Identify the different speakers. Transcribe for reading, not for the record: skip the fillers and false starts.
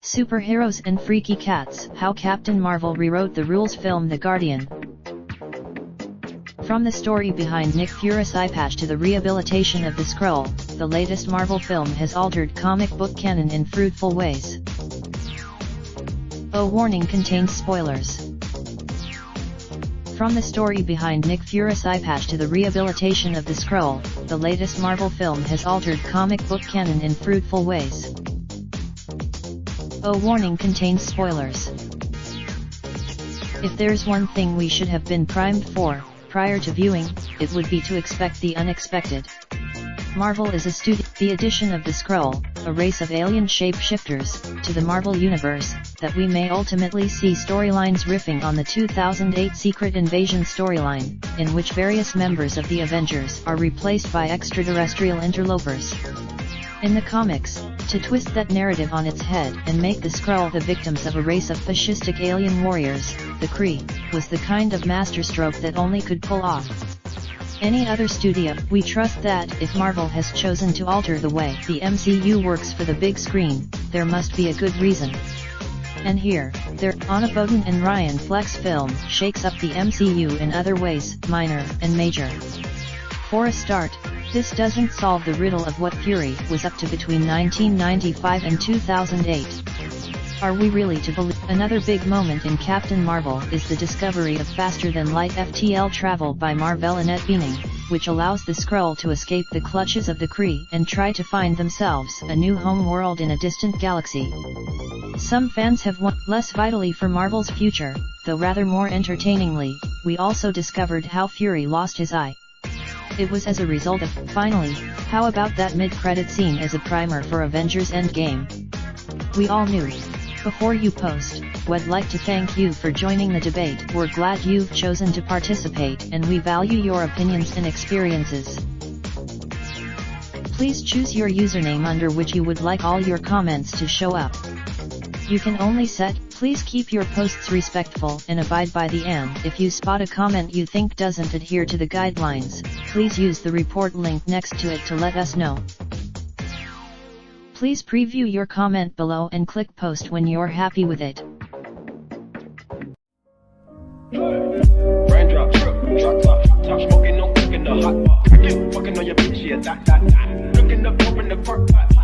Speaker 1: Superheroes and Freaky Cats: How Captain Marvel Rewrote the Rules. Film The Guardian. From the story behind Nick Fury's eye patch to the rehabilitation of the Skrull, the latest Marvel film has altered comic book canon in fruitful ways. A warning contains spoilers. From the story behind Nick Fury's eye patch to the rehabilitation of the Skrull, the latest Marvel film has altered comic book canon in fruitful ways. A warning contains spoilers. If there's one thing we should have been primed for, prior to viewing, it would be to expect the unexpected. Marvel is a studio. The addition of the Skrull, a race of alien shapeshifters, to the Marvel Universe, that we may ultimately see storylines riffing on the 2008 Secret Invasion storyline, in which various members of the Avengers are replaced by extraterrestrial interlopers. In the comics, to twist that narrative on its head and make the Skrull the victims of a race of fascistic alien warriors, the Kree, was the kind of masterstroke that only could pull off any other studio. We trust that, if Marvel has chosen to alter the way the MCU works for the big screen, there must be a good reason. And here, their Anna Boden and Ryan Fleck's film shakes up the MCU in other ways, minor and major. For a start, this doesn't solve the riddle of what Fury was up to between 1995 and 2008. Are we really to believe? Another big moment in Captain Marvel is the discovery of faster-than-light FTL travel by Marvel Annette Bening, which allows the Skrull to escape the clutches of the Kree and try to find themselves a new home world in a distant galaxy. Some fans have won. Less vitally for Marvel's future, though rather more entertainingly, we also discovered how Fury lost his eye. It was as a result of. Finally, how about that mid-credit scene as a primer for Avengers Endgame? We all knew. Before you post, we'd like to thank you for joining the debate. We're glad you've chosen to participate and we value your opinions and experiences. Please choose your username under which you would like all your comments to show up. You can only set. Please keep your posts respectful and abide by the end. If you spot a comment you think doesn't adhere to the guidelines, please use the report link next to it to let us know. Please preview your comment below and click post when you're happy with it.
Speaker 2: Raindrop, drop top smoking, no cooking the hot pot. Fucking on your bitch, yeah, that. Looking up, open the park, pot.